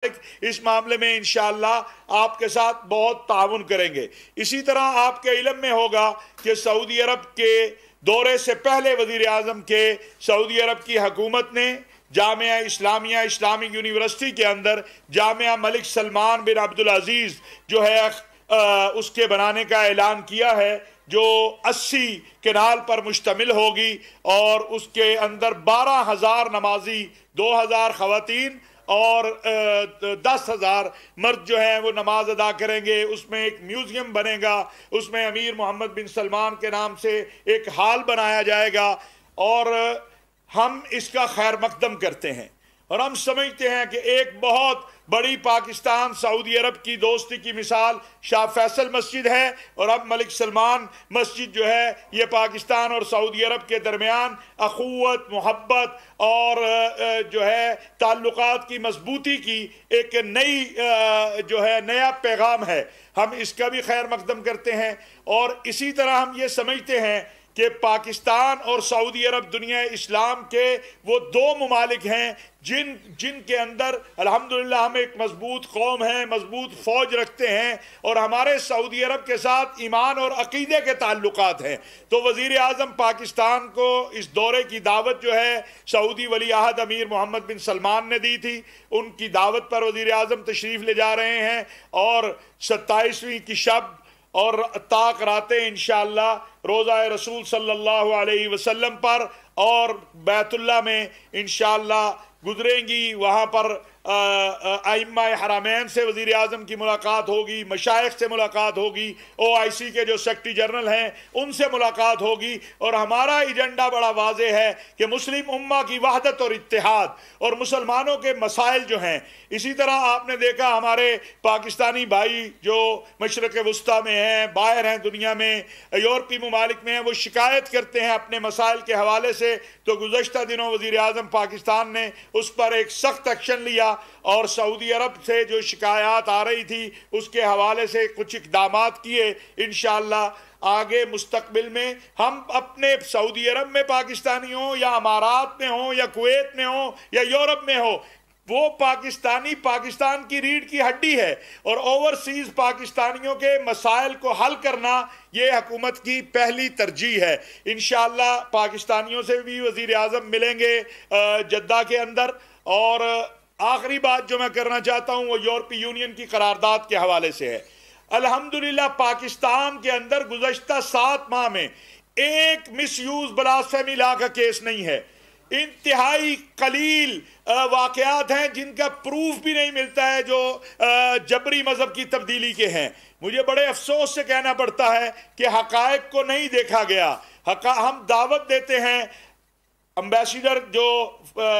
اس معاملے میں انشاءاللہ آپ کے ساتھ بہت تعاون کریں گے۔ اسی طرح آپ کے علم میں ہوگا کہ سعودی عرب کے دورے سے پہلے وزیر اعظم کے سعودی عرب کی حکومت نے جامعہ اسلامیہ اسلامک یونیورسٹی کے اندر جامعہ ملک سلمان بن عبدالعزیز جو ہے اس کے بنانے کا اعلان کیا ہے، جو 80 کنال پر مشتمل ہوگی اور اس کے اندر 12,000 نمازی، 2,000 خواتین اور 10,000 مرد جو ہیں وہ نماز ادا کریں گے۔ اس میں ایک میوزیم بنے گا، اس میں امیر محمد بن سلمان کے نام سے ایک ہال بنایا جائے گا، اور ہم اس کا خیر مقدم کرتے ہیں، اور ہم سمجھتے ہیں کہ ایک بہت بڑی پاکستان سعودی عرب کی دوستی کی مثال شاہ فیصل مسجد ہے، اور اب ملک سلمان مسجد جو ہے یہ پاکستان اور سعودی عرب کے درمیان اخوت، محبت اور جو ہے تعلقات کی مضبوطی کی ایک نئی جو ہے نیا پیغام ہے۔ ہم اس کا بھی خیر مقدم کرتے ہیں، اور اسی طرح ہم یہ سمجھتے ہیں کہ پاکستان اور سعودی عرب دنیا اسلام کے وہ دو ممالک ہیں جن کے اندر الحمدللہ ہم ایک مضبوط قوم ہیں، مضبوط فوج رکھتے ہیں، اور ہمارے سعودی عرب کے ساتھ ایمان اور عقیدے کے تعلقات ہیں۔ تو وزیر اعظم پاکستان کو اس دورے کی دعوت جو ہے سعودی ولی عہد امیر محمد بن سلمان نے دی تھی، ان کی دعوت پر وزیر اعظم تشریف لے جا رہے ہیں، اور 27ویں کی شب اور طاق راتیں انشاءاللہ روضہ رسول صلی اللہ علیہ وسلم پر اور بیت اللہ میں انشاءاللہ گزریں گی۔ وہاں پر ائمہ حرمین سے وزیر اعظم کی ملاقات ہوگی، مشائخ سے ملاقات ہوگی، OIC کے جو سیکرٹری جنرل ہیں ان سے ملاقات ہوگی، اور ہمارا ایجنڈا بڑا واضح ہے کہ مسلم امہ کی وحدت اور اتحاد اور مسلمانوں کے مسائل جو ہیں۔ اسی طرح آپ نے دیکھا ہمارے پاکستانی بھائی جو مشرق وسطیٰ میں ہیں، باہر ہیں دنیا میں، یورپی ممالک میں ہیں، وہ شکایت کرتے ہیں اپنے مسائل کے حوالے سے، تو گزشتہ دنوں وزیر اعظم پاکستان نے اس پر ایک سخت ایکشن لیا، اور سعودی عرب سے جو شکایات آ رہی تھی اس کے حوالے سے کچھ اقدامات کیے۔ انشاءاللہ آگے مستقبل میں ہم اپنے سعودی عرب میں پاکستانی ہوں یا امارات میں ہوں یا کویت میں ہوں یا یورپ میں ہو، وہ پاکستانی پاکستان کی ریڑھ کی ہڈی ہے، اور اوورسیز پاکستانیوں کے مسائل کو حل کرنا یہ حکومت کی پہلی ترجیح ہے۔ انشاءاللہ پاکستانیوں سے بھی وزیر اعظم ملیں گے جدہ کے اندر۔ اور آخری بات جو میں کرنا چاہتا ہوں وہ یورپی یونین کی قرارداد کے حوالے سے ہے۔ الحمدللہ پاکستان کے اندر گزشتہ 7 ماہ میں ایک مس یوز بلاسفیمی لا کا کیس نہیں ہے۔ انتہائی قلیل واقعات ہیں جن کا پروف بھی نہیں ملتا ہے جو جبری مذہب کی تبدیلی کے ہیں۔ مجھے بڑے افسوس سے کہنا پڑتا ہے کہ حقائق کو نہیں دیکھا گیا۔ ہم دعوت دیتے ہیں امبیسیڈر جو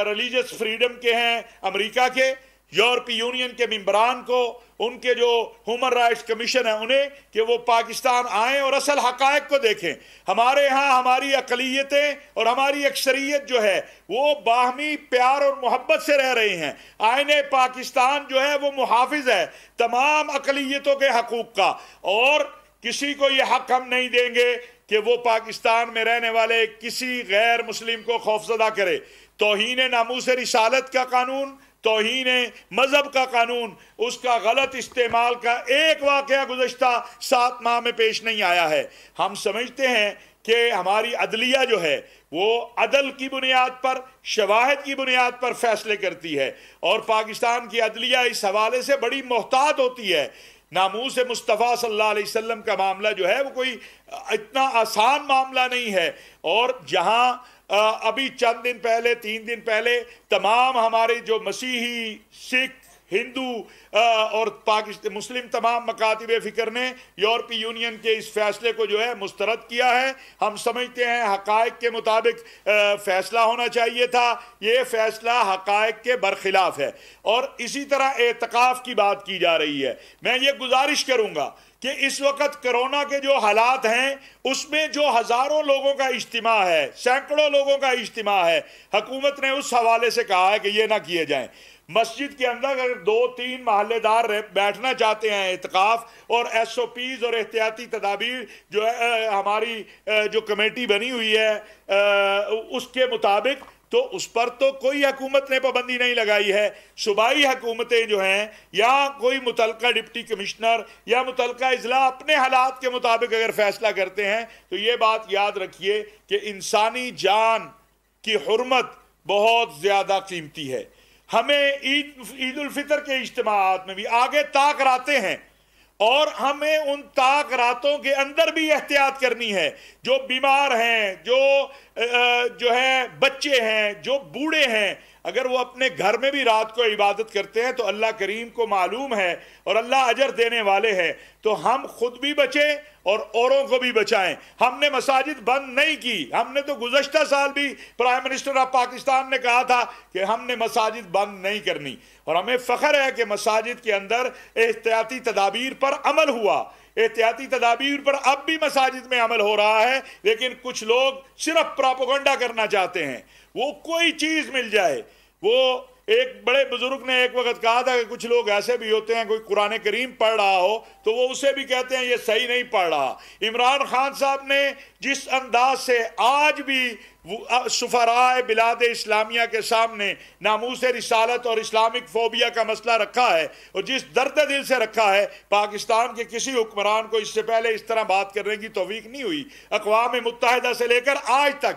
ریلیجس فریڈم کے ہیں امریکہ کے، یورپی یونین کے ممبران کو، ان کے جو ہیومن رائٹس کمیشن ہے انہیں، کہ وہ پاکستان آئیں اور اصل حقائق کو دیکھیں۔ ہمارے ہاں ہماری اقلیتیں اور ہماری اکثریت جو ہے وہ باہمی پیار اور محبت سے رہ رہی ہیں۔ آئین پاکستان جو ہے وہ محافظ ہے تمام اقلیتوں کے حقوق کا، اور کسی کو یہ حق ہم نہیں دیں گے کہ وہ پاکستان میں رہنے والے کسی غیر مسلم کو خوفزدہ کرے۔ توہین ناموس رسالت کا قانون، توہین مذہب کا قانون، اس کا غلط استعمال کا ایک واقعہ گزشتہ 7 ماہ میں پیش نہیں آیا ہے۔ ہم سمجھتے ہیں کہ ہماری عدلیہ جو ہے وہ عدل کی بنیاد پر، شواہد کی بنیاد پر فیصلے کرتی ہے، اور پاکستان کی عدلیہ اس حوالے سے بڑی محتاط ہوتی ہے۔ ناموس مصطفیٰ صلی اللہ علیہ وسلم کا معاملہ جو ہے وہ کوئی اتنا آسان معاملہ نہیں ہے، اور جہاں ابھی چند دن پہلے 3 دن پہلے تمام ہمارے جو مسیحی، سکھ، ہندو اور مسلم تمام مکاتب فکر نے یورپی یونین کے اس فیصلے کو جو ہے مسترد کیا ہے۔ ہم سمجھتے ہیں حقائق کے مطابق فیصلہ ہونا چاہیے تھا، یہ فیصلہ حقائق کے برخلاف ہے۔ اور اسی طرح اعتکاف کی بات کی جا رہی ہے، میں یہ گزارش کروں گا کہ اس وقت کرونا کے جو حالات ہیں اس میں جو ہزاروں لوگوں کا اجتماع ہے، سینکڑوں لوگوں کا اجتماع ہے، حکومت نے اس حوالے سے کہا ہے کہ یہ نہ کیے جائیں۔ مسجد کے اندر اگر 2-3 محلے دار بیٹھنا چاہتے ہیں اعتکاف، اور SOPs اور احتیاطی تدابیر جو ہے ہماری جو کمیٹی بنی ہوئی ہے اس کے مطابق تو اس پر تو کوئی حکومت نے پابندی نہیں لگائی ہے. صوبائی حکومتیں جو ہیں یا کوئی متعلقہ ڈپٹی کمشنر یا متعلقہ اضلاع اپنے حالات کے مطابق اگر فیصلہ کرتے ہیں تو یہ بات یاد رکھیے کہ انسانی جان کی حرمت بہت زیادہ قیمتی ہے. ہمیں عید الفطر کے اجتماعات میں بھی آگے طاق راتیں ہیں اور ہمیں ان طاق راتوں کے اندر بھی احتیاط کرنی ہے. جو بیمار ہیں، جو ہے بچے ہیں، جو بوڑھے ہیں، اگر وہ اپنے گھر میں بھی رات کو عبادت کرتے ہیں تو اللہ کریم کو معلوم ہے اور اللہ اجر دینے والے ہیں. تو ہم خود بھی بچیں اور اوروں کو بھی بچائیں. ہم نے مساجد بند نہیں کی. ہم نے تو گزشتہ سال بھی پرائم منسٹر آف پاکستان نے کہا تھا کہ ہم نے مساجد بند نہیں کرنی، اور ہمیں فخر ہے کہ مساجد کے اندر احتیاطی تدابیر پر عمل ہوا. احتیاطی تدابیر پر اب بھی مساجد میں عمل ہو رہا ہے، لیکن کچھ لوگ صرف پراپیگنڈا کرنا چاہتے ہیں. وہ کوئی چیز مل جائے. وہ ایک بڑے بزرگ نے ایک وقت کہا تھا کہ کچھ لوگ ایسے بھی ہوتے ہیں، کوئی قرآن کریم پڑھ رہا ہو تو وہ اسے بھی کہتے ہیں یہ صحیح نہیں پڑھ رہا. عمران خان صاحب نے جس انداز سے آج بھی سفرائے بلاد اسلامیہ کے سامنے ناموس رسالت اور اسلامک فوبیا کا مسئلہ رکھا ہے اور جس درد دل سے رکھا ہے، پاکستان کے کسی حکمران کو اس سے پہلے اس طرح بات کرنے کی توفیق نہیں ہوئی اقوام متحدہ سے لے کر آج تک.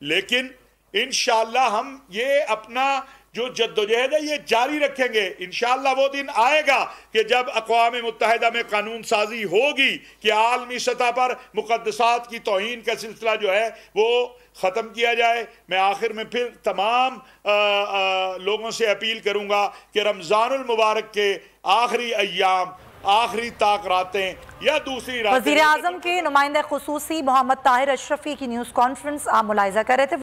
لیکن انشاءاللہ ہم یہ اپنا جو جدوجہد ہے یہ جاری رکھیں گے. انشاءاللہ وہ دن آئے گا کہ جب اقوام متحدہ میں قانون سازی ہوگی کہ عالمی سطح پر مقدسات کی توہین کا سلسلہ جو ہے وہ ختم کیا جائے. میں آخر میں پھر تمام لوگوں سے اپیل کروں گا کہ رمضان المبارک کے آخری ایام، آخری طاق راتیں یا دوسری راتیں، وزیر اعظم کے نمائندہ خصوصی محمد طاہر اشرفی کی نیوز کانفرنس آپ ملاحظہ کر رہے تھے.